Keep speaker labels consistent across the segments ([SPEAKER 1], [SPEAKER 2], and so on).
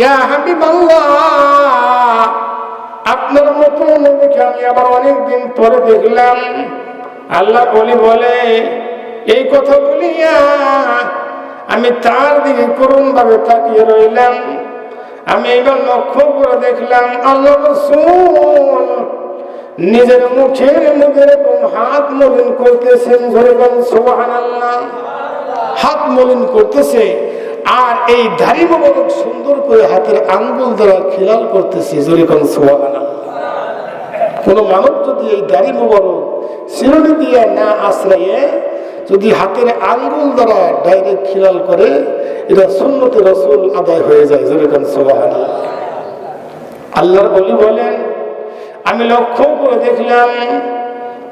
[SPEAKER 1] ইয়া হাবিবাল্লাহ, আপনার মতো নবীকে আমি আবার অনেকদিন পরে দেখলাম। আল্লাহ বলে এই কথা বলিয়া আমি তার দিকে করুণ ভাবে তাকিয়ে রইলাম। আমি এবার লক্ষ্য করে দেখলাম আল্লাহ রাসূল নিজের মুখের মধ্যে এরকম হাত মলিন করতেছেন, সুবহানাল্লাহ, হাত মলিন করতেছে। আর এই দাড়ি মোবারক সুন্দর করে হাতের আঙ্গুল দ্বারা খিলাল করতেছে, যেরকম সুবহানাল্লাহ। কোন মানব যদি এই দাড়ি মোবারক শিরোনি দিয়ে না আশ্রয়ে যদি হাতের আঙ্গুল দ্বারা ডাইরেক্ট খিলাল করে, এটা সুন্নতে রাসূল আদায় হয়ে যায়, যেরকম সুবহানাল্লাহ। আল্লাহর ওলি বলেন আমি লক্ষ্য করে দেখলাম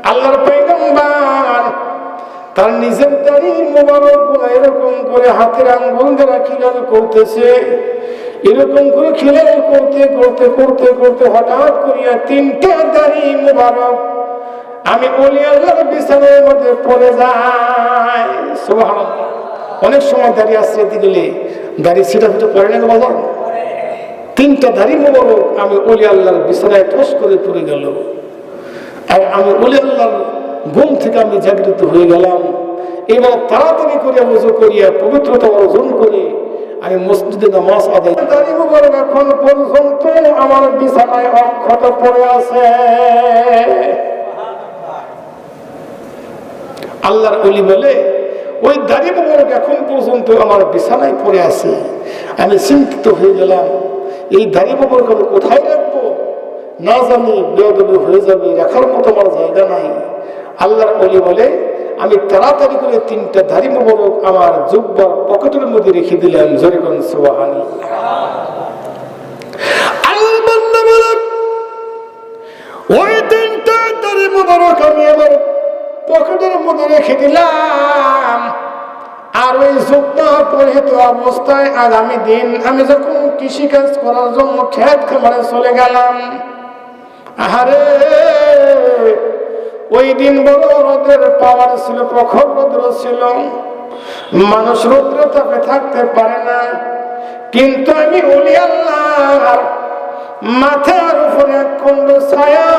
[SPEAKER 1] আল্লাহর পয়গম্বর তার নিজের দাড়ি মোবারক গুলো এরকম করে হাতের আঙ্গুল দ্বারা খিলাল করতেছে। এরকম করে খিলাল করতে করতে করতে করতে হঠাৎ করিয়া তিনটা দাড়ি মোবারক আমি ওলি আল্লাহর বিছানার মধ্যে পড়ে যাই, সুবহানাল্লাহ। অনেক সময় দাড়ি আশ্রয় গেলে দাড়ি ছিটা ফিটে পড়ে না বাজার, তিনটা দাড়ি মোবারক আমি ওলি আল্লাহর বিছানায় ঠস করে পড়ে গেল। আর আমি ওলি আল্লাহর ঘুম থেকে আমি জাগৃত হয়ে গেলাম। এবার তাড়াতাড়ি করে ওযু করিয়া পবিত্রতা অর্জন করে আমি মসজিদে নামাজ আদায়। দাড়ি মোবারক এখন পর্যন্ত আমার বিছানায় অক্ষত পড়ে আছে। আল্লাহর ওলি বলে ওই দাড়ি মোবারক এখন পর্যন্ত আমার বিছানায় পড়ে আছে। আমি চিন্তিত হয়ে গেলাম, এই দাড়ি মোবারক আমি কোথায় রাখবো, না জানি বেয়াদবি হয়ে যাবে, রাখার মতো আমার জায়গা নাই। আল্লাহর ওলি বলে আমি তাড়াতাড়ি করে তিনটা দাড়ি মোবারক আমার জুব্বার পকেটের মধ্যে রেখে দিলাম, যেরকম সুবহানাল্লাহ। আল্লাহ বান্দা বলে ওই তিনটা দাড়ি মোবারক আমি আমার পকেটের মধ্যে রেখে দিলাম। আর ওই জুব্বা পরিহিত অবস্থায় আগামী দিন আমি যখন কৃষিকাজ করার জন্য ক্ষেত খামারে চলে গেলাম, আহারে ওই দিন বড় রোদের পাওয়ার ছিল, প্রখর রোদ্র ছিল, মানুষ রৌদ্র তাপে থাকতে পারে না। কিন্তু আমি ওলি আল্লাহর মাথার উপরে এক খণ্ড ছায়া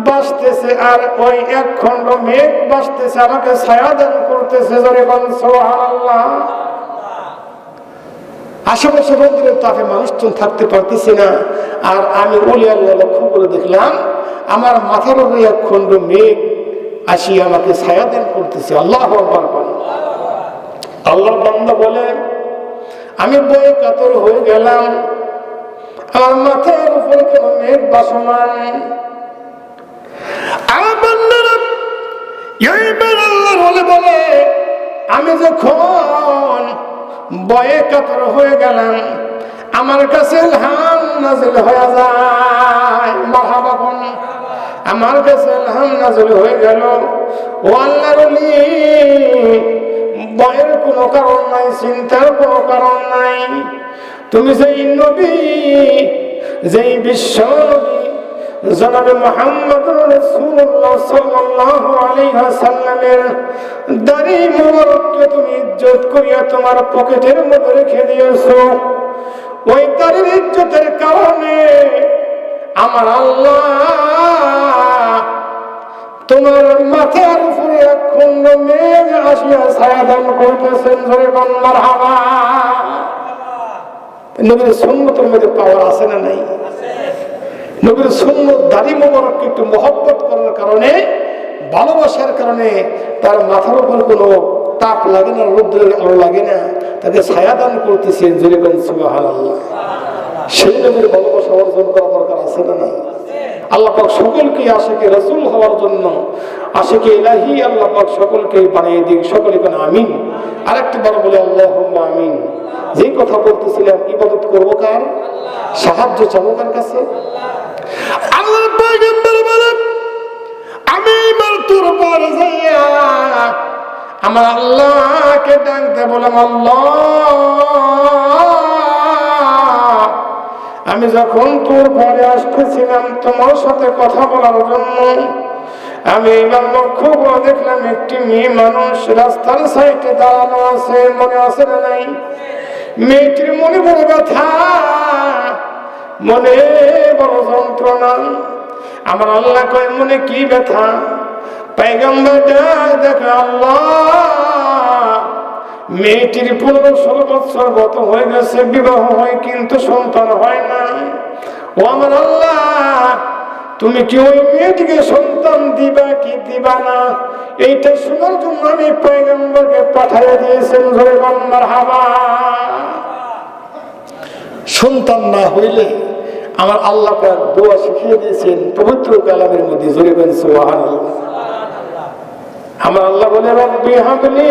[SPEAKER 1] বাসতেছে, আর ওই এক খণ্ড মেঘ বাসতেছে, আমাকে ছায়া দান করতেছে, সুবহানাল্লাহ। আশেপাশে রৌদ্রের তাপে মানুষজন থাকতে পারতেছে না, আর আমি ওলি আল্লাহ লক্ষ্য করে দেখলাম আমার মাথার উপরে এক খণ্ড মেঘ আসি আমাকে ছায়া দান করতেছে। আল্লাহু আকবার। আল্লাহর বান্দা বলে আমি ভয়ে কাতর হয়ে গেলাম, আমার মাথার উপরে কেন মেঘ ভাসমান। আমার বান্দারা এইবার আল্লাহর ওলি বলে আমি যখন ভয়ে কাতর হয়ে গেলাম, আমার কাছে ইলহাম নাযিল হয়ে যায়। মারহাবা কোন, আমার কাছে ইলহাম নাযিল হয়ে গেল, ও আল্লাহর ওলি ভয়ের কোনো কারণ নাই, চিন্তার কোনো কারণ নাই। তুমি যেই নবী, যেই বিশ্ব নবী জনাবে মুহাম্মদুর রাসূলুল্লাহ সাল্লাল্লাহু আলাইহি ওয়াসাল্লামের দাড়ি মোবারককে তুমি ইজ্জত করিয়া তোমার পকেটের মধ্যে রেখে দিয়েছো, ওই দাড়ির ইজ্জতের কারণে আমার আল্লাহ তোমার মাথার উপরে এক খণ্ড মেঘ আসিয়া ছায়া দান করতেছেন, যেরকম মারহাবা। নবীর সুন্নতের মধ্যে পাওয়ার আছে না নাই? নবীর সুন্নত দাড়ি মোবারককে একটু মহব্বত করার কারণে, ভালোবাসার কারণে তার মাথার উপর কোনো তাপ লাগে না, রৌদ্রের আলো লাগে না, তাকে ছায়া দান করতেছেন, যেরকম সুবহানাল্লাহ। সেই নবীর ভালোবাসা অর্জন করা দরকার আছে না নাই? আল্লাহ পাক সকলকে আশিকে রাসূল হওয়ার জন্য, আশিকে ইলাহি আল্লাহ পাক সকলকে বানিয়ে দিক। সকলে কোন আমিন। আরেকটি বার বলে আল্লাহুম্মা আমিন। যেই কথা বলতেছিলাম, ইবাদত করবো কার? সাহায্য চাবো কার কাছে? আল্লাহর পয়গম্বর বলে আমি এবার তোর পরে যাইয়া আমার আল্লাহকে ডাকতে বললাম, আল্লাহ আমি যখন তোর ঘরে আসতেছিলাম তোমার সাথে কথা বলার জন্য, আমি এবার লক্ষ্য করে দেখলাম একটি মেয়ে মানুষ রাস্তার সাইডে দাঁড়ানো আছে, মনে আছে না নাই? মেয়েটির মনে বড় ব্যথা, মনে বড় যন্ত্রণা। আমার আল্লাহ কয় মনে কি ব্যথা? পয়গম্বর দেখে আল্লাহ মেয়েটির 15-16 বছর গত হয়ে গেছে, বিবাহ হয় কিন্তু সন্তান হয় না। ও আমার আল্লাহ, তুমি কি ওই মেয়েটিকে সন্তান দিবা কি দিবা না, এইটা শোনার জন্য আমি পয়গম্বরকে পাঠিয়ে দিয়েছেন। ধরে মারহাবা। সন্তান না হইলে আমার আল্লাহ পাক দোয়া শিখিয়ে দিয়েছেন পবিত্র কালামের মধ্যে। জোরে বলেন সুবহানাল্লাহ। আমার আল্লাহ বলে রব্বি হাবলি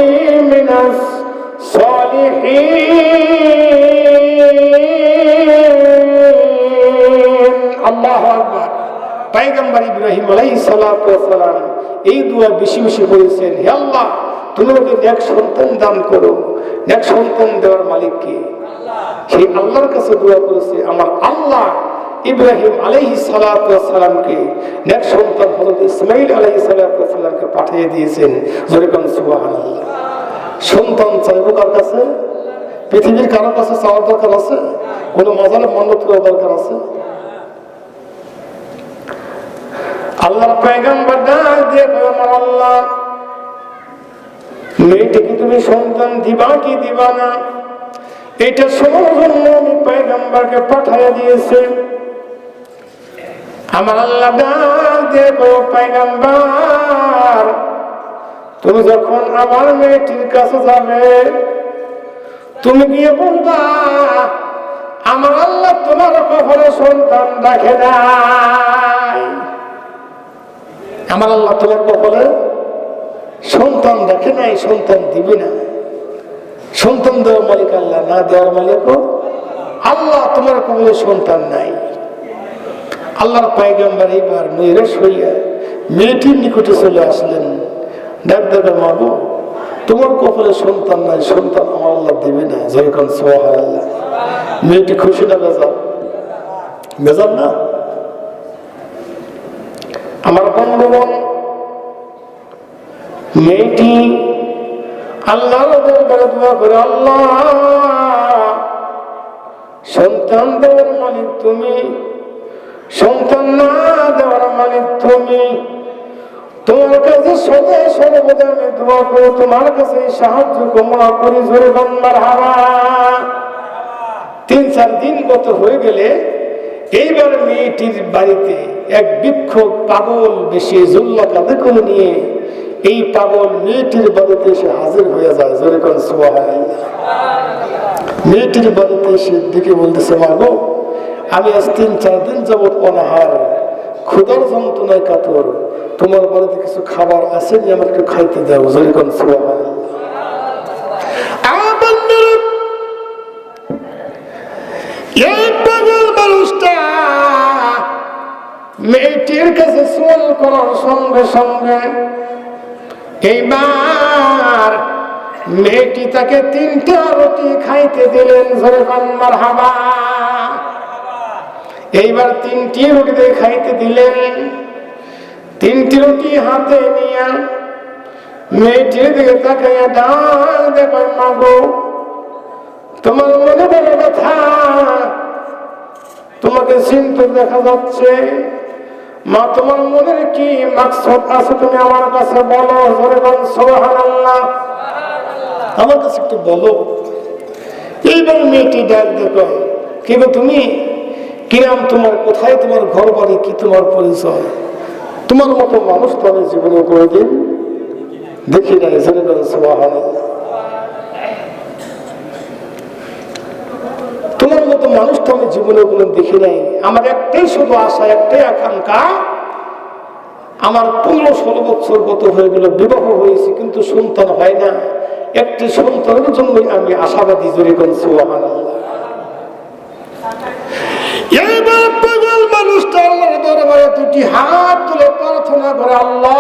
[SPEAKER 1] মিনাস সলিহিন। আল্লাহু আকবার। পয়গম্বর ইব্রাহিম আলাইহিস সালাতু ওয়াস সালাম এই দোয়া বেশি বেশি করেছেন, হে আল্লাহ তুমি ওকে নেক সন্তান দান করো। নেক সন্তান দেওয়ার মালিক কে? সেই আল্লাহর কাছে দোয়া করেছে। আমার আল্লাহ ইব্রাহিম আলাইহিস সালাতু ওয়াস সালামকে নেক সন্তান হযরত ইসমাঈল আলাইহিস সালাতু ওয়াস সালামকে পাঠিয়ে দিয়েছেন। জোরে বলেন সুবহানাল্লাহ। সন্তান চাইবো কার কাছে? পৃথিবীর কারো কাছে চাওয়ার দরকার আছে? কোনো মাজারে মান্যত করার দরকার আছে? আল্লাহর পয়গম্বর ডাক দিয়ে কয় আমার আল্লাহ মেয়েটিকে তুমি সন্তান দিবা কি দিবা না, এটা শোনার জন্য আমি পয়গম্বরকে পাঠিয়ে দিয়েছি। আমার আল্লাহ ডাক দিয়ে কয় পয়গম্বর তুমি যখন আমার মেয়েটির কাছে যাবে, তুমি গিয়ে বলবা আমার আল্লাহ তোমার কখনো সন্তান রাখে নাই। আমার আল্লাহ তোমার কপালে সন্তান রাখে নাই, সন্তান দিবে না। সন্তান দেওয়ার মালিক আল্লাহ, না দেওয়ার মালিক আল্লাহ। তোমার কপালে সন্তান নাই। আল্লাহর পয়গম্বর এইবার নিরাশ হইয়া মেয়েটির নিকটে চলে আসলেন। ডাক ডাকা মাগো তোমার কপালে সন্তান নাই, সন্তান আমার আল্লাহ দিবে না। যেরকম সুবহানাল্লাহ। মেয়েটি খুশি না বেজার? বেজার না? আমার বন্ধুগণ, মেয়েটি আল্লাহর দরবারে দোয়া করে, আল্লাহ সন্তান দেওয়ার মালিক তুমি, সন্তান না দেওয়ার মালিক তুমি। তোমার কাছে সদা সর্বদা আমি দোয়া করি, তোমার কাছে সাহায্য কামনা করি। জোরে বলেন মারহাবা। 3-4 দিন গত হয়ে গেলে এইবার মেয়েটির বাড়িতে এক বিক্ষোভ পাগল বেশি জুল্লা কাঁধে করে নিয়ে এই পাগল মেয়েটির বাড়িতে এসে হাজির হয়ে যায়। জোরে বলেন সুবহানাল্লাহ। মেয়েটির বাড়িতে এসে দিকে বলতেছে, মাগো আমি আজ 3-4 দিন যাবৎ অনাহার, ক্ষুধার যন্ত্রণায় কাতর, তোমার বাড়িতে কিছু খাবার আছে যে আমাকে একটু খাইতে দাও। জোরে বলেন সুবহানাল্লাহ। এই পাগল মানুষটা মেয়েটির কাছে সোয়াল করার সঙ্গে সঙ্গে এইবার মেয়েটি তাকে 3টা রুটি খাইতে দিলেন। জোরে বলেন মারহাবা। এইবার 3টি রুটি দিয়ে খাইতে দিলেন। 3টি রুটি হাতে নিয়ে মেয়েটির দিকে তাকাইয়া ডাক দেখো, মাগো তোমার মনে বড় ব্যথা, তোমাকে চিন্তা দেখা যাচ্ছে। মা তোমার মনের কি মাকসাদ আছে তুমি আমার কাছে বলো। জোরে বলেন সুবহানাল্লাহ। আমার কাছে একটু বলো। এইবার মেয়েটি ডাক দেখো, কি গো তুমি, কি নাম তোমার, কোথায় তোমার ঘর বাড়ি, কি তোমার পরিচয়? তোমার মতো মানুষ তো আমি জীবনে কোনোদিন দেখি নাই। জোরে বলেন সুবহানাল্লাহ। তোমার মতো মানুষ তো আমি জীবনে কোনো দেখি নাই। আমার একটাই শুধু আশা, একটাই আকাঙ্ক্ষা, আমার 15-16 বছর গত হয়ে গেল, বিবাহ হয়েছে কিন্তু সন্তান হয় না। একটি সন্তানের জন্যই আমি আশাবাদী। জোরে বলেন সুবহানাল্লাহ। এইবার পাগল মানুষটা আল্লাহর দরবারে 2টি হাত তুলে প্রার্থনা করে, আল্লাহ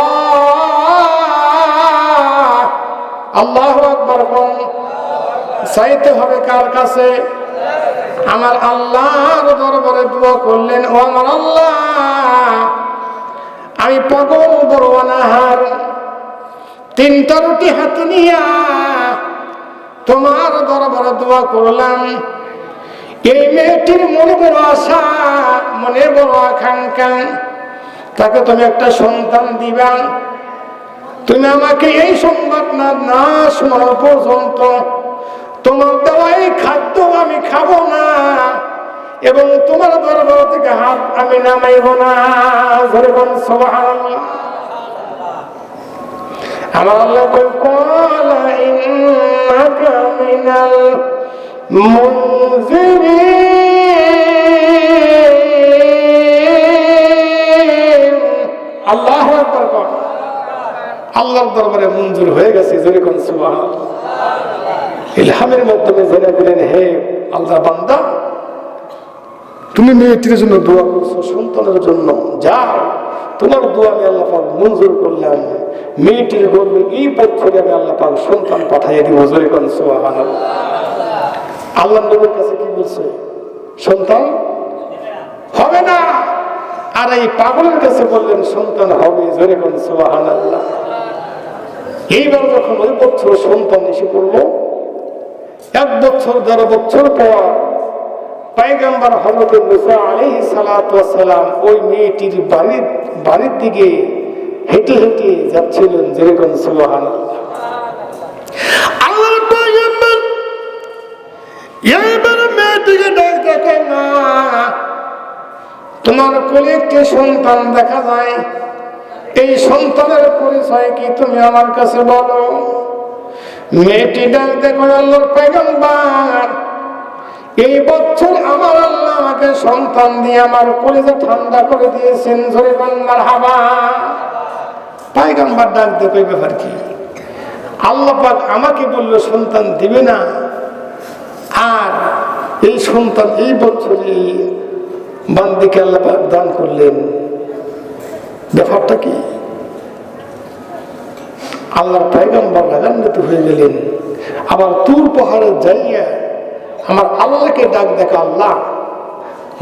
[SPEAKER 1] আল্লাহু আকবার। চাইতে হবে কার কাছে? আমার আল্লাহর দরবারে দোয়া করলেন, ও আমার আল্লাহ আমি পাগল বড় অনাহার, 3টা রুটি হাতে নিয়া তোমার দরবারে দোয়া করলাম, এই মেয়েটির মনে বড় আশা, মনে বড় আকাঙ্ক্ষা, তাকে তুমি একটা সন্তান দিবা। তুমি আমাকে এই সংবাদ না শোনানো পর্যন্ত তোমার দেওয়া এই খাদ্য আমি খাবো না, এবং তোমার দরবার থেকে হাত আমি নামাইব না। সুবহানাল্লাহ। আমার আল্লাহ কয় ক্বালা ইন্নাকা মিনাল মুনজিরিন। আল্লাহু আকবার। কোন আল্লাহর দরবারে মঞ্জুর হয়ে গেছে, জোরে কোন সুবহানাল্লাহ। ইলহামের মাধ্যমে জেনে দিলেন, হে আল্লাহ বান্দা, তুমি মেয়েটির জন্য দোয়া করছো, সন্তানের জন্য, যাও তোমার দোয়া আমি আল্লাহ পাক মঞ্জুর করলাম। মেয়েটির গর্ভে এই বছরে আমি আল্লাহ পাক সন্তান পাঠাইয়া দিব, জোরে কোন সুবহানাল্লাহ। আল্লাহ নবীর কাছে কি বলছে? সন্তান হবে না। আর এই পাগলের কাছে বললেন সন্তান হবে, জোরে কোন সুবহানাল্লাহ। এইবার যখন ওই বছর সন্তান এসে পড়লো, 1 বছর 1.5 বছর পর পয়গম্বর হযরত মুসা আলাইহিস সালাতু ওয়াস সালাম ওই মেয়েটির বাড়ির দিকে হেঁটে হেঁটে যাচ্ছিলেন, যেরকম সুবহানাল্লাহ। আল্লাহর পয়গম্বর এইবার মেয়েটিকে ডাক দেখে, না তোমার কোলে একটি সন্তান দেখা যায়, এই সন্তানের পরিচয় কি তুমি আমার কাছে বলো। মেয়েটি ডাক দেখো, আল্লাহর পয়গম্বর, এই বছর আমার আল্লাহ আমাকে সন্তান দিয়ে আমার কলিজা ঠান্ডা করে দিয়েছেন, জোরে বলেন মারহাবা। পয়গম্বর ডাক দেখো, এই ব্যাপার কি? আল্লাহ পাক আমাকে বললো সন্তান দিবে না, আর এই সন্তান এই বছরই বান্দিকে আল্লাহ পাক দান করলেন, ব্যাপারটা কি? আল্লাহর পয়গম্বর রাগান্বিত হয়ে গেলেন। আবার তুর পাহাড়ে যাইয়া আমার আল্লাহকে ডাক দেখা, আল্লাহ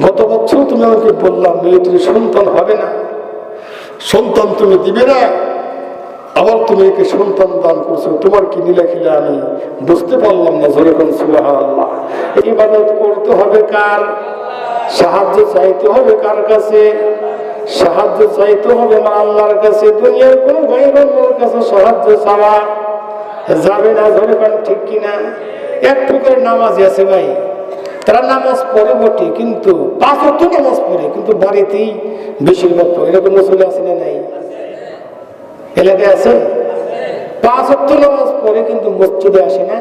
[SPEAKER 1] গত বছর তুমি আমাকে বললাম মেয়েটির সন্তান হবে না, সন্তান তুমি দিবে না, আবার তুমি একে সন্তান দান করছো, তোমার কি নীলা খিলা আমি বুঝতে পারলাম না, জোরে কোন সুবহানাল্লাহ। এই ইবাদত করতে হবে কার? সাহায্য চাইতে হবে কার কাছে? সাহায্য চাইতে হবে আমার আল্লাহর কাছে। দুনিয়ার কোন গায়রের কাছে সাহায্য চাওয়া যাবে না, জোরে কোন ঠিক কিনা? এক প্রকার নামাজ আছে ভাই, তারা নামাজ পড়ে বটে, কিন্তু 5 ওয়াক্ত নামাজ পড়ে, কিন্তু বাড়িতেই বেশিরভাগ পড়ে। এরকম মুসলিম আছে না নাই? এলাকায় আছে 5 ওয়াক্ত নামাজ পড়ে, কিন্তু মসজিদে আসে না,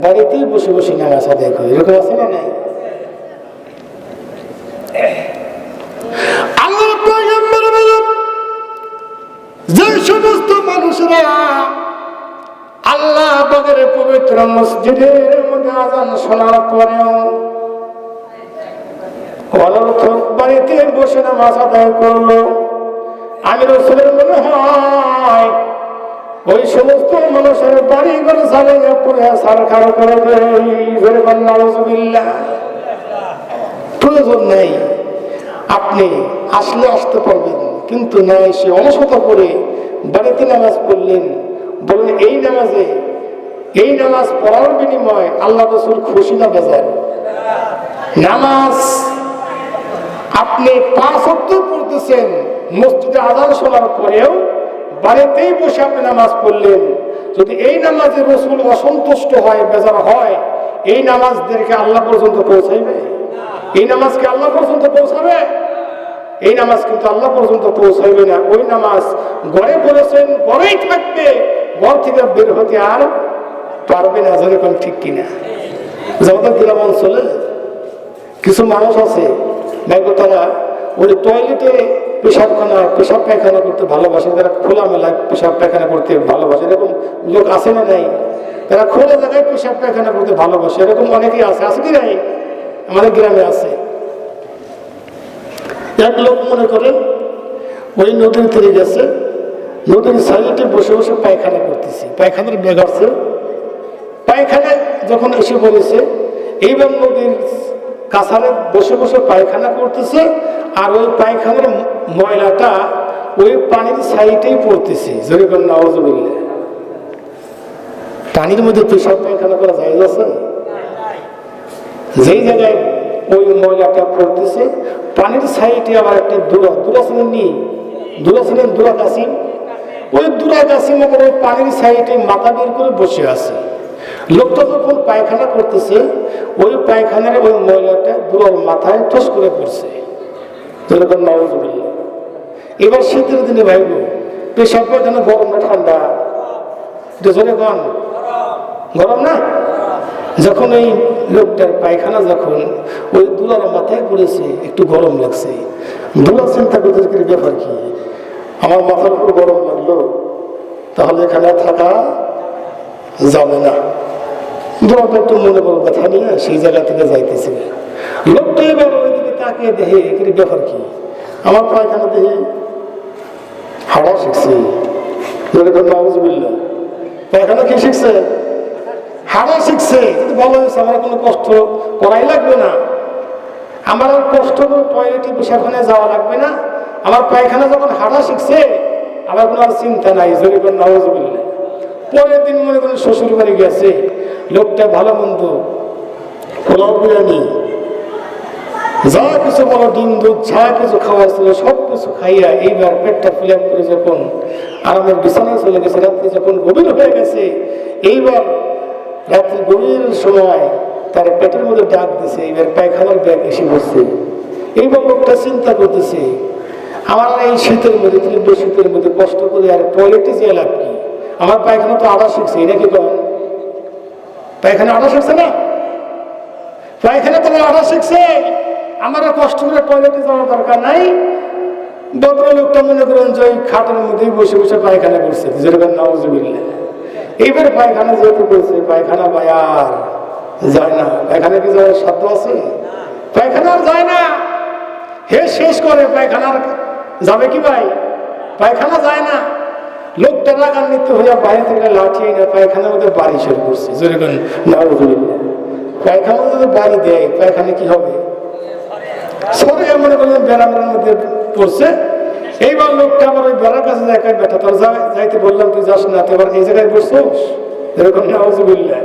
[SPEAKER 1] বাড়িতেই বসে বসে নামাজ আদায় করে। এরকম আছে না নাই? যে সমস্ত মানুষরা আল্লাহ পাকের পবিত্র মসজিদের মধ্যে আযান শোনার পরেও অনর্থক বাড়িতে বসে নামাজ আদায় করলো, আমি রাসূলের মনে হয় ওই সমস্ত মানুষের বাড়ি ঘর জ্বালিয়ে পুড়ে ছারখার করে দেয়। নাউযুবিল্লাহ। প্রয়োজন নেই, আপনি আসলে আসতে পারবেন, কিন্তু না এসে অলসতা করে বাড়িতে নামাজ পড়লেন, বললেন এই নামাজ পড়ার বিনিময়ে আল্লাহ রাসূল খুশি না বেজার? নামাজ আপনি 5 ওয়াক্ত পড়তেছেন, মসজিদে আযান শোনার পরেও বাড়িতেই বসে আপনি নামাজ পড়লেন, যদি এই নামাজে রাসূল অসন্তুষ্ট হয়, বেজার হয়, এই নামাজদেরকে আল্লাহ পর্যন্ত পৌঁছাইবে? এই নামাজকে আল্লাহ পর্যন্ত পৌঁছাবে? এই নামাজ কিন্তু আল্লাহ পর্যন্ত পৌঁছাইবে না। ওই নামাজ ঘরে পড়েছেন, ঘরেই থাকবে, ঘর থেকে বের হতে আর পারবে না, যেরকম ঠিক কিনা? আমাদের গ্রাম অঞ্চলে কিছু মানুষ আছে, তারা ওই টয়লেটে পেশাব পায়খানা করতে ভালোবাসে, তারা খোলামেলায় পেশাব পায়খানা করতে ভালোবাসে। এরকম লোক আছে না নাই? তারা খোলা জায়গায় পেশাব পায়খানা করতে ভালোবাসে, এরকম অনেকেই আছে, আছে কি নাই? আমাদের গ্রামে আছে। এক লোক মনে করেন ওই নদীর তীরে গেছে, নদীর সাইডে বসে বসে পায়খানা করতেছে, পায়খানার ব্যাগ আছে, পায়খানায় যখন এসে বলেছে, এইবার নদীর কাছারে বসে বসে পায়খানা করতেছে, আর ওই পায়খানার ময়লাটা ওই পানির সাইডেই পড়তেছে, যেরকম নাউযুবিল্লাহ। পানির মধ্যে পেশাব পায়খানা করা যায় আছে? যেই জায়গায় ওই ময়লাটা পড়তেছে পানির সাইডে আবার একটা দূরা ছিলেন নি, দূরা কাসিম, ওই দূরা কাসিম ওই পানির সাইডে মাথা বের করে বসে আছে। লোকটা যখন পায়খানা করতেছে ওই পায়খানার ওই ময়লাটা দূরার মাথায় ঠস করে পড়ছে। এবার শীতের দিনে ভাইব পেশাব পায়খানা গরম না ঠান্ডা? গরম না? যখন এই লোকটার পায়খানা যখন ওই দুলার মাথায় পড়েছে একটু গরম লাগছে, দুলা চিন্তা করতে ব্যাপার কি, আমার মাথার উপর গরম লাগলো, তাহলে এখানে থাকা যাবে না। দুলাটা একটু মনে করো ব্যথা নিয়ে সেই জায়গা থেকে যাইতেছে। লোকটা এবার ওইদিকে তাকিয়ে দেখে এখানে ব্যাপার কি, আমার পায়খানা দেখে হাওয়া শিখছে। পায়খানা কি শিখছে? হাড়া শিখছে। ভালো হয়েছে, আমার কোনো কষ্ট করাই লাগবে না, আমার আর কষ্ট করে টয়লেটে পেশাবখানে যাওয়া লাগবে না। আমার পায়খানা যখন হাড়া শিখছে আমার কোনো আর চিন্তা নাই। জরিফের নাউজুবিল্লাহ। পরের দিন মনে করেন শ্বশুর বাড়ি গেছে, লোকটা ভালো মন্দ পোলাও বিরিয়ানি যা কিছু বলো ডিম দুধ যা কিছু খাওয়াইছিল সব কিছু খাইয়া এইবার পেটটা ফিল করে যখন আরামের বিছানায় চলে গেছে, রাত্রি যখন গভীর হয়ে গেছে, এইবার রাত্রি গভীর সময় তার পেটের মধ্যে ডাক দিছে, এইবার পায়খানার ব্যাগ এসে বসছে। এইবার লোকটা চিন্তা করতেছে, আমার এই শীতের মধ্যে তীব্র শীতের মধ্যে কষ্ট করে আর টয়লেটে যেয়ে লাভ কি, আমার পায়খানা তো আড়া শিখছে। এটা কি করেন? পায়খানা আড়া শিখছে না? পায়খানা তো আড়া শিখছে, আমার কষ্ট করে টয়লেটে যাওয়ার দরকার নাই। ভদ্র লোকটা মনে করেন যে ওই খাটের মধ্যেই বসে বসে পায়খানা করছে। যেরকম নাউজুবিল্লাহ। এইবার পায়খানা যেহেতু করছে, পায়খানা ভাই আর যায় না। পায়খানা কি যাওয়ার সাধ্য আছে? পায়খানা আর যায় না। হে শেষ করে পায়খানার যাবে কি ভাই? পায়খানা যায় না। লোকটা রাগান্বিত হইয়া বাইরে থেকে লাঠিয়ে না পায়খানার মধ্যে বাড়ি শুরু করছে। যেরকম নাউজুবিল্লাহ। পায়খানা যদি বাড়ি দেয় পায়খানা কি হবে? সরে মনে করলেন বেড়ামের মধ্যে পড়ছে। এইবার লোকটা আবার ওই বেড়ার কাছে যায়, বেটা তোর যাইতে বললাম তুই যাস না, তুই আবার এই জায়গায় বসছোস। এরকম নাউজুবিল্লাহ।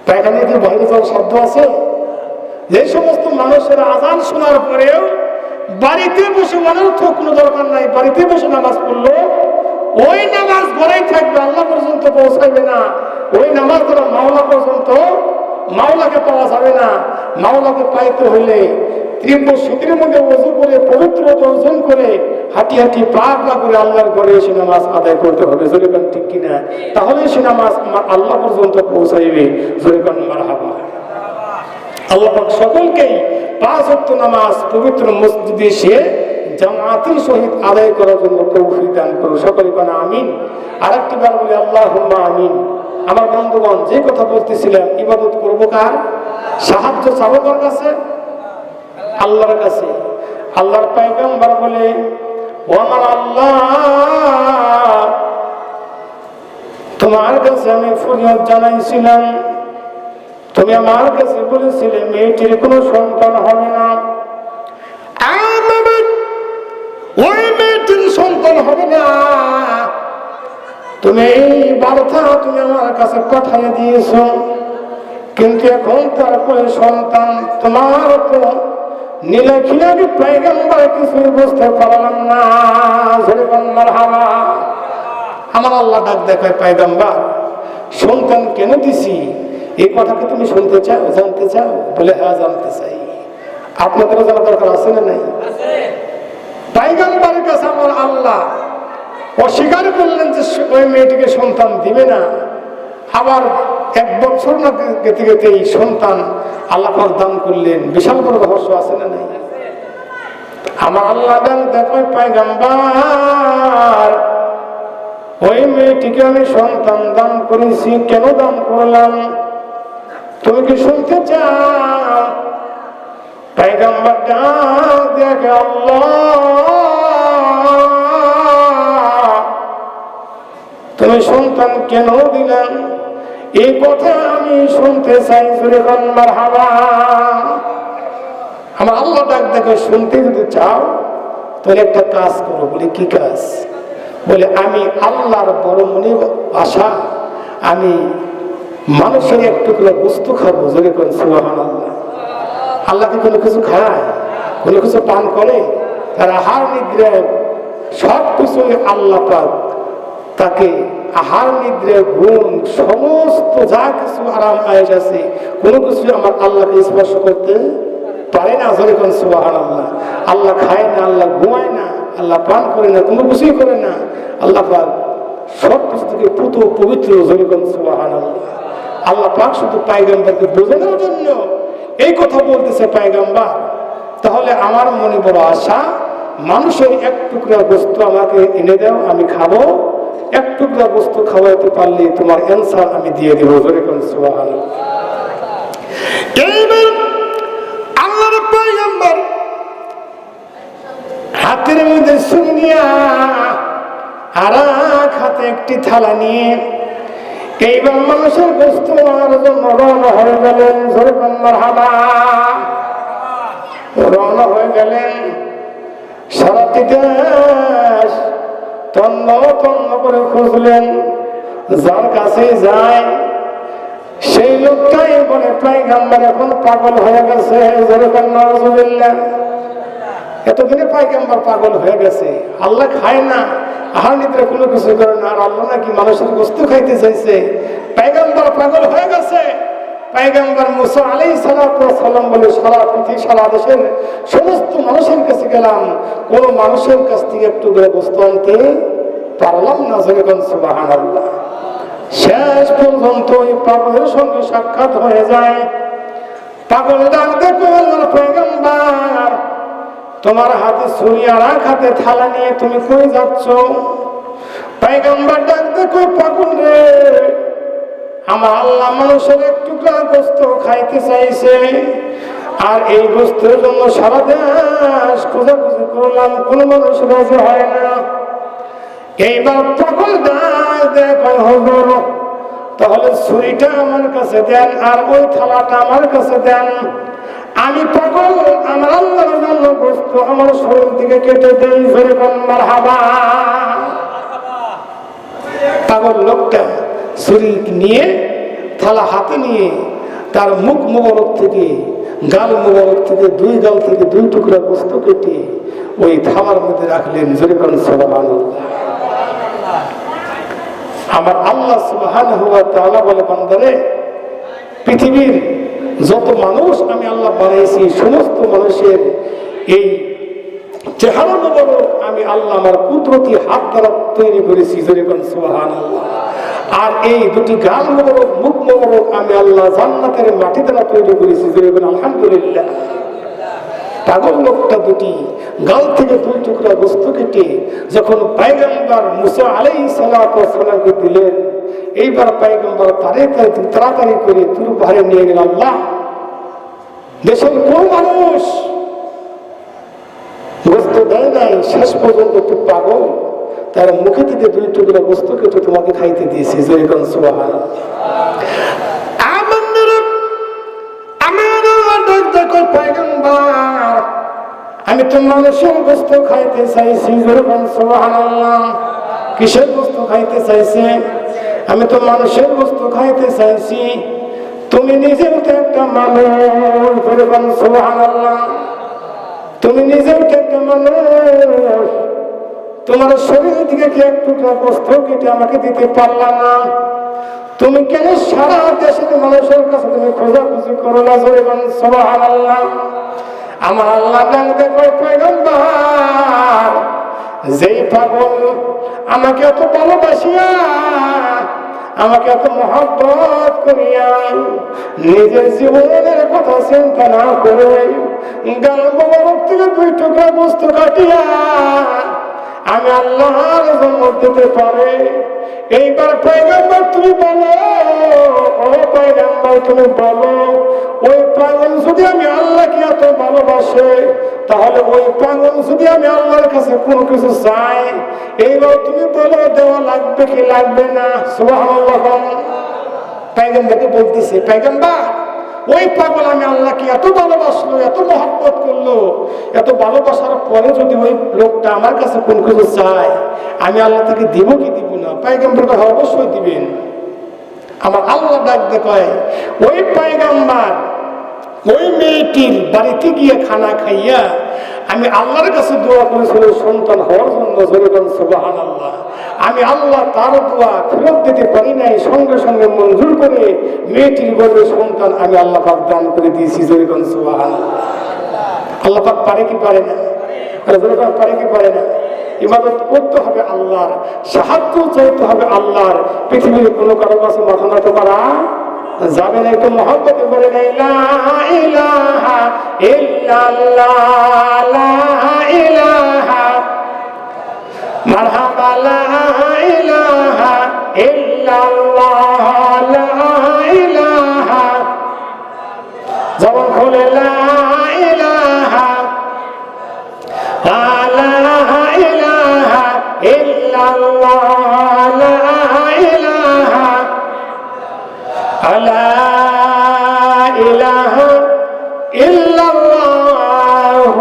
[SPEAKER 1] পায়খানা কি বাইরে যাওয়ার সাধ্য আছে? যে সমস্ত মানুষের আজান শোনার পরেও বাড়িতে বসে অনর্থ কোনো দরকার নাই, বাড়িতে বসে নামাজ পড়লো, ওই নামাজ ঘরেই থাকবে, আল্লাহ পর্যন্ত পৌঁছাইবে না। ওই নামাজ দ্বারা মাওলা পর্যন্ত মাওলাকে পাওয়া যাবে না। মাওলাকে পাইতে হইলে তীব্র শীতের মধ্যে ওযু করে পবিত্র অর্জন করে হাঁটি হাঁটি পা পা করে আল্লাহর ঘরে এসে নামাজ আদায় করতে হবে। জোরেকান ঠিক কিনা? তাহলে সে নামাজ আল্লাহ পর্যন্ত পৌঁছাইবে। জোরেকান মারহাবা। আল্লাহ পাক সকলকেই 5 ওয়াক্ত নামাজ পবিত্র মসজিদে এসে জামাতের সহিত আদায় করার জন্য তৌফিক দান করুন। সকলে কোন আমিন। আরেকটি বার বলি আল্লাহুম্মা আমিন। আমার বন্ধুগণ, যে কথা বলতেছিলাম, ইবাদত করব কার? সাহায্য চাবো কার কাছে? আল্লাহর কাছে। আল্লাহর পয়গম্বর বলে, ও আমার আল্লাহ, তোমার কাছে আমি ফরিয়াদ জানাইছিলাম, তুমি আমার কাছে বলেছিলে মেয়েটির কোনো সন্তান হবে না, ওই মেয়েটির সন্তান হবে না। তুমি এই বার্তা তুমি আমার কাছে পাঠিয়ে দিয়েছ, কিন্তু এখন তারপরে সন্তান তোমার তো নীলাখিলাকে পয়গম্বর কিছুই বুঝতে পারলাম না। আমার আল্লাহ ডাক দেখায়, পয়গম্বর সন্তান কেন দিছি এই কথাকে তুমি শুনতে চাও, জানতে চাও? বলে হ্যাঁ জানতে চাই। আপনাদেরও জানা দরকার আছে না নাই? পয়গম্বরের কাছে আমার আল্লাহ অস্বীকার করলেন যে ওই মেয়েটিকে সন্তান দিবে না। আবার 1 বছর না গেতে গেতে এই সন্তান আল্লাহ পাক দান করলেন। বিশাল বড় রহস্য আছে না নাই? আমার আল্লাহ দান দেখো পয়গম্বর, ওই মেয়েটিকে আমি সন্তান দান করেছি। কেন দান করলাম তুমি কি শুনতে চাও? পয়গম্বর ডাক দেখে, আল্লাহ তুমি সন্তান কেন দিলেন এই কথা আমি শুনতে চাই। মারহাবা। আমার আল্লাহ ডাক দেখে, শুনতে যদি চাও তাহলে একটা কাজ করো। বলে কি কাজ? বলে আমি আল্লাহর বড় মনে আশা, আমি মানুষের এক টুকরা বস্তু খাবো, জোরে করেন সুবহানাল্লাহ। আল্লাহ কি কোনো কিছু খায়, কোনো কিছু পান করে? তার আহার নিদ্রা সব কিছুই আল্লাহ পাক তাকে আহার নিদ্রা ঘুম সমস্ত যা কিছু আরাম আয়েশ আছে কোনো কিছু আমার আল্লাহকে স্পর্শ করতে পারে না, জোরে করেন সুবহানাল্লাহ। আল্লাহ খায় না, আল্লাহ ঘুমায় না, আল্লাহ পান করে না, কোনো কিছুই করে না। আল্লাহ পাক সব কিছু থেকে পুত পবিত্র, জোরে করেন সুবহানাল্লাহ। আল্লাহ পাক শুধু পয়গম্বরকে বোঝানোর জন্য এই কথা বলতেছে পয়গম্বর। তাহলে আমার মনে বড় আশা, মানুষের এক টুকরা বস্তু আমাকে এনে দাও, আমি খাবো। এক টুকরা বস্তু খাওয়াইতে পারলে তোমার অ্যান্সার আমি দিয়ে দেব, জোরে করেন সুবহানাল্লাহ। এইবার আল্লাহর পয়গম্বর হাতের মধ্যে ছুরি নিয়ে আর এক হাতে একটি থালা নিয়ে এইবার মানুষের বস্তু নেওয়ার জন্য রওনা হয়ে গেলেন, জোরে করেন মারহাবা। রওনা হয়ে গেলেন। সারাটি দেশ তন্ন তন্ন করে খুঁজলেন, যার কাছে যায় সেই লোকটাই বলে পয়গম্বর এখন পাগল হয়ে গেছে, জোরে করেন নাউযুবিল্লাহ। এতদিনে পয়গম্বর পাগল হয়ে গেছে, আল্লাহ খায় না, আহার নিদ্রা কোনো কিছু করে না, আর আল্লাহ নাকি মানুষের বস্তু খাইতে চাইছে। পয়গম্বর পাগল হয়ে গেছে। পয়গম্বর মুসা আলাইহিস সালাম বলে সারা পৃথিবী সারা দেশের সমস্ত মানুষের কাছে গেলাম, কোন মানুষের কাছ থেকে একটু বস্তু আনতে পারলাম না, জোরে করেন সুবহানাল্লাহ। শেষ পর্যন্ত ওই পাগলের সঙ্গে সাক্ষাৎ হয়ে যায়। পাগল ডাক দেখো, আল্লাহর পয়গম্বর তোমার হাতে ছুরি আর এক হাতে থালা নিয়ে তুমি কই যাচ্ছ? পয়গম্বর ডাক দেখো, পাগল রে, আমার আল্লাহ মানুষের এক টুকরা গোস্ত খাইতে চাইছে, আর এই গোস্তের জন্য সারা দেশ খোঁজাখুঁজি করলাম, কোন মানুষ রাজি হয় না। এইবার পাগল ডাক দেখো, হুজুর তাহলে ছুরিটা আমার কাছে দেন আর ওই থালাটা আমার কাছে দেন, আমি পাগল আমার আল্লাহর জন্য গোস্ত আমার শরীর থেকে কেটে দেই, জোরে বলেন মারহাবা। পাগল লোকটা ছুরি নিয়ে থালা হাতে নিয়ে তার মুখ মোবারক থেকে গাল মোবারক থেকে দুই গাল থেকে দুই টুকরা গোস্ত কেটে ওই থালার মধ্যে রাখলেন, জোরে বলেন সুবহানাল্লাহ। আমার আল্লাহ সুবহানাহু ওয়া তাআলা বলে, বান্দারে পৃথিবীর যত মানুষ আমি আল্লাহ বানাইছি সমস্ত মানুষের এই চেহারা মোবারক আমি আল্লাহ আমার কুদরতি হাত দ্বারা তৈরি করেছি, জোরে বলেন সুবহানাল্লাহ। আর এই দুটি গাল মোবারক মুখ মোবারক আমি আল্লাহ জান্নাতের মাটি দ্বারা তৈরি করেছি, জোরে বলেন আলহামদুলিল্লাহ। পাগল লোকটা দুটি গাল থেকে দুই টুকরা গোস্ত কেটে যখন পয়গম্বর মুসা আলাইহিস সালামকে দিলেন, এইবার পয়গম্বর তাড়াতাড়ি করে তুর পাহাড়ে নিয়ে গেল। আল্লাহ দেশের কোন মানুষ গোস্ত দেয় নাই, শেষ পর্যন্ত একটু পাগল তার মুখে থেকে দুই টুকরা গোস্ত কেটে তোমাকে খাইতে দিয়েছি, জোরে বলেন সুবহানাল্লাহ। পয়গম্বর আমি তো মানুষের গোস্ত খাইতে চাইছি, জোরে বলেন সুবহানাল্লাহ। কিসের গোস্ত খাইতে চাইছে? আমি তো মানুষের গোস্ত খাইতে চাইছি, তুমি নিজেও তো একটা মানুষ, জোরে বলেন সুবহানাল্লাহ। তুমি নিজেও তো একটা মানুষ, তোমার শরীর থেকে কি এক টুকরা গোস্ত কেটে আমাকে দিতে পারলা না? তুমি কেন সারা দেশের মানুষের কাছে তুমি খোঁজাখুঁজি করো না, জোরে বলেন সুবহানাল্লাহ। আমার আল্লাহ জানতে কয় পয়গম্বর যেই পাগল আমাকে এত ভালোবাসিয়া আমাকে এত মহব্বত করিয়া নিজের জীবনের কথা চিন্তা না করে গাল মোবারক থেকে দুই টুকরা বস্তু কাটিয়া আমি আল্লাহর জন্য দিতে পারে, এইবার পয়গম্বর তুমি বলো, ও পয়গম্বর তুমি বলো, ওই পাগল যদি আমি আল্লাহকে এত ভালোবাসে তাহলে ওই পাগল যদি আমি আল্লাহর কাছে কোনো কিছু চাই, এইবার তুমি বলো দেওয়া লাগবে কি লাগবে না? সুবহানাল্লাহ। পয়গম্বরকে বলতেছে, পয়গম্বর ওই পাগল আমি আল্লাহকে এত ভালোবাসলো, এত মহব্বত করলো, এত ভালোবাসার পরে যদি ওই লোকটা আমার কাছে কোন কিছু চায় আমি আল্লাহ থেকে দিব কি দিব না? পয়গম্বর অবশ্যই দিবেন। আমার আল্লাহ ডাকতে কয় ওই পয়গম্বর ওই মেয়েটির বাড়িতে গিয়ে খানা খাইয়া আমি আল্লাহর কাছে দোয়া করেছিল সন্তান হওয়ার জন্য। সুবহানাল্লাহ। আমি আল্লাহ তার দোয়া ফেরত দিতে পারি নাই, সঙ্গে সঙ্গে মঞ্জুর করে মেয়েটির গর্ভে সন্তান আমি আল্লাহ পাক দান করে দিয়েছি। সুবহানাল্লাহ। আল্লাহ পাক পারে কি পারে না? পারে কি পারে না? ইবাদত করতে হবে আল্লাহর, সাহায্য চাইতে হবে আল্লাহর। পৃথিবীর কোনো কারো কাছে মাথা নত করা যাবে না। একটু মহব্বত করে না, লা ইলাহা ইল্লাল্লাহ, লা ইলাহা মারহাবা, লা ইলাহা ইল্লাল্লাহ, লা ইলাহা জবান খুলে লা ইলাহা ইল্লাল্লাহ, লা ইলাহা লা ইলাহা ইল্লাল্লাহ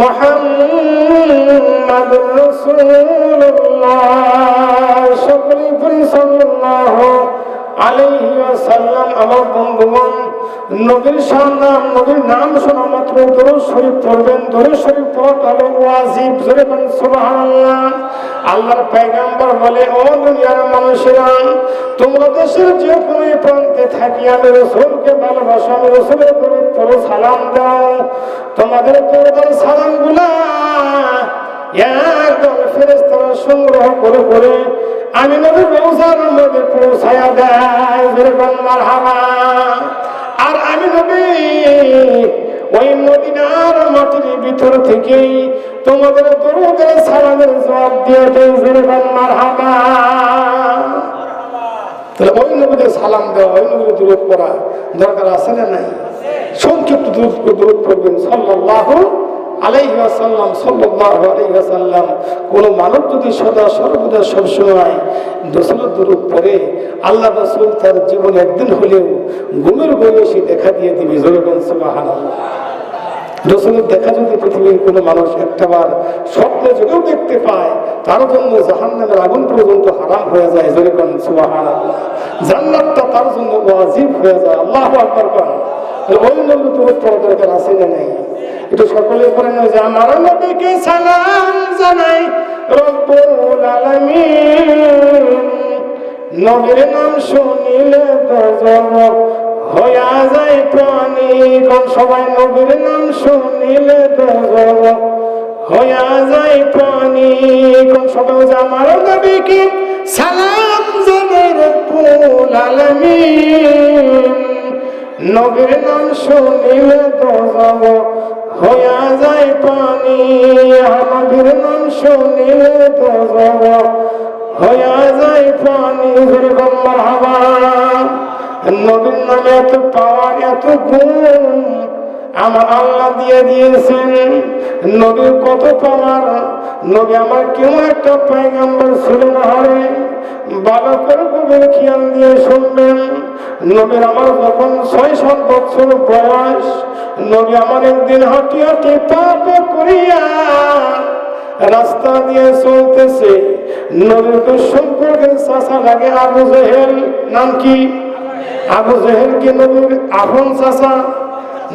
[SPEAKER 1] মুহাম্মাদুর রাসূলুল্লাহ সাল্লাল্লাহু আলাইহি ওয়াসাল্লাম। আমার বন্ধুগণ, নবীর নাম, নবীর নাম শোনা মাত্র দরুদ শরীফ পড়বেন। দরুদ শরীফ পড়া হলো ওয়াজিব। জোরে বলেন সুবহানাল্লাহ। আল্লাহর পয়গম্বর বলে, ও দুনিয়ার মানুষেরা, তোমরা দেশের যে কোনো প্রান্তে থাকি আমি রাসূলকে ভালোবাসো, আমি রাসূলের পবিত্র সালাম দাও। তোমাদের পবিত্র সালামগুলা একদল ফেরেশতারা সংগ্রহ করে করে আমি নবীর রওজার মধ্যে পৌঁছায়া দেয়। জোরে বলেন মারহাবা। আর আমি নবী ওই মদিনার মাটির ভিতর থেকে তোমাদের দরুদের সালামের জবাব দিয়ে দেই। জোরে বলেন মারহাবা। তাহলে ওই নবীদের সালাম দেওয়া, ওই নবীদের দরুদ পড়া দরকার আছে না নাই? সংক্ষিপ্ত দরুদ পড়বেন সাল্লাল্লাহু আলাইহি ওয়াসাল্লাম, সাল্লাল্লাহু আলাইহি ওয়াসাল্লাম। কোন মানব যদি সদা সর্বদা সবসময় রাসূলের দরুদ পড়ে, আল্লাহ রাসূল তার জীবনে একদিন হলেও ঘুমের ঘরে এসে দেখা দিয়ে দিবে। জোরে বলেন সুবহানাল্লাহ। রাসূলের দেখা যদি পৃথিবীর কোনো মানুষ একটাবার স্বপ্নে যদিও দেখতে পায়, তার জন্য জাহান্নামের আগুন পর্যন্ত হারাম হয়ে যায়। জোরে বলেন সুবহানাল্লাহ। জান্নাতটা তার জন্য ওয়াজিব হয়ে যায়। আল্লাহু আকবার করেন। ওই নবীর দরুদ পড়া দরকার আছে না নাই? একটু সকলে করে নেই যে আমার নবীকে সালাম জানাই রব্বুল আলামিন। নবীর নাম শুনিলে গজব হইয়া যায় প্রাণী। কোন সবাই নবীর নাম শুনিলে গজব হইয়া যায় প্রাণী। কোন সবাই যে আমার নবীকে সালাম জানাই রব্বুল আলামিন। নবীর নাম শুনিলে গজব হইয়া যায় পানি। নবীর নাম শুনিলে গজব হইয়া যায় পানি। মারহাবা। নবীর নামে এত পাওয়ার, এত গুণ আমার আল্লাহ দিয়ে দিয়েছেন। নবীর কত পাওয়ার। নবী আমার কেউ একটা পয়গম্বর ছিল না। হরে ভালো করে গভীর খেয়াল দিয়ে শুনবেন। নবীর আমার যখন ৬-৭ বছর বয়স, নবী আমার একদিন হাঁটি হাঁটি পাপ করিয়া রাস্তা দিয়ে চলতেছে। নবীর দুঃসম্পর্কের চাচা লাগে আবু জেহেল। নাম কি? আবু জেহেল কি নবীর আপন চাচা?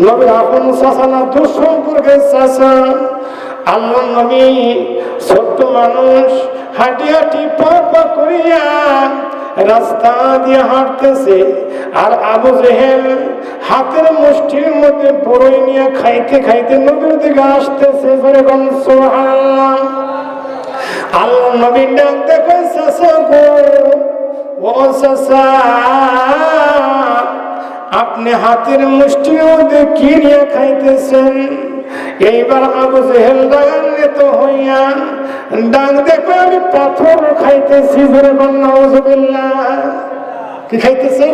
[SPEAKER 1] নবীর আপন চাচা না দুঃসম্পর্কের চাচা। আল্লাহ নবী ছোট্ট মানুষ, হাঁটি হাঁটি পাপ করিয়া রাস্তা দিয়ে হাঁটতেছে। আর আবু জেহেল হাতের মুষ্টির মধ্যে বড়ই নিয়ে খাইতে খাইতে নবীর দিকে আসতেছে। সুবহানাল্লাহ। আল্লাহ নবী ডাক দেখে, চাচা গো, ও চাচা, আপনি হাতের মুষ্টির মধ্যে কি নিয়ে খাইতেছেন? এইবার আবু জেহেল রাগান্বিত হইয়া ডাক দেখো, আমি পাথর খাইতেছি। জোরে বলেন নাউযুবিল্লাহ। কি খাইতেছে?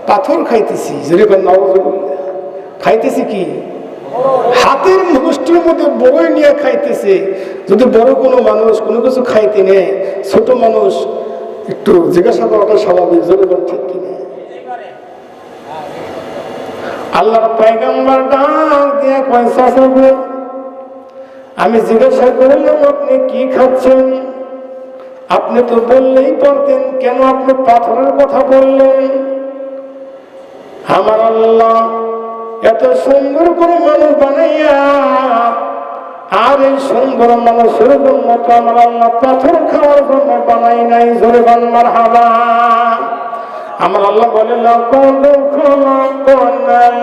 [SPEAKER 1] পাথর খাইতেছি। জোরে বলেন নাউযুবিল্লাহ। খাইতেছি কি? হাতের মুষ্টির মধ্যে বড়ই নিয়ে খাইতেছে। যদি বড় কোনো মানুষ কোনো কিছু খাইতে নেয়, ছোট মানুষ একটু জিজ্ঞাসা করাটা স্বাভাবিক। জোরে বলেন ঠিক কিনা? আল্লাহর পয়গম্বর ডাক দিয়ে কয়, চাচা গো, আমি জিজ্ঞাসা করলাম আপনি কি খাচ্ছেন? আপনি তো বললেই পারতেন, কেন আপনি পাথরের কথা বললেন? আমার আল্লাহ এত সুন্দর করে মানুষ বানাইয়া, আর এই সুন্দর মানুষের জন্য তো আমার আল্লাহ পাথর খাওয়ার জন্য বানাই নাই। জোরে বল মারহাবা। আমার আল্লাহ বলে লাকাদ খালাকনাল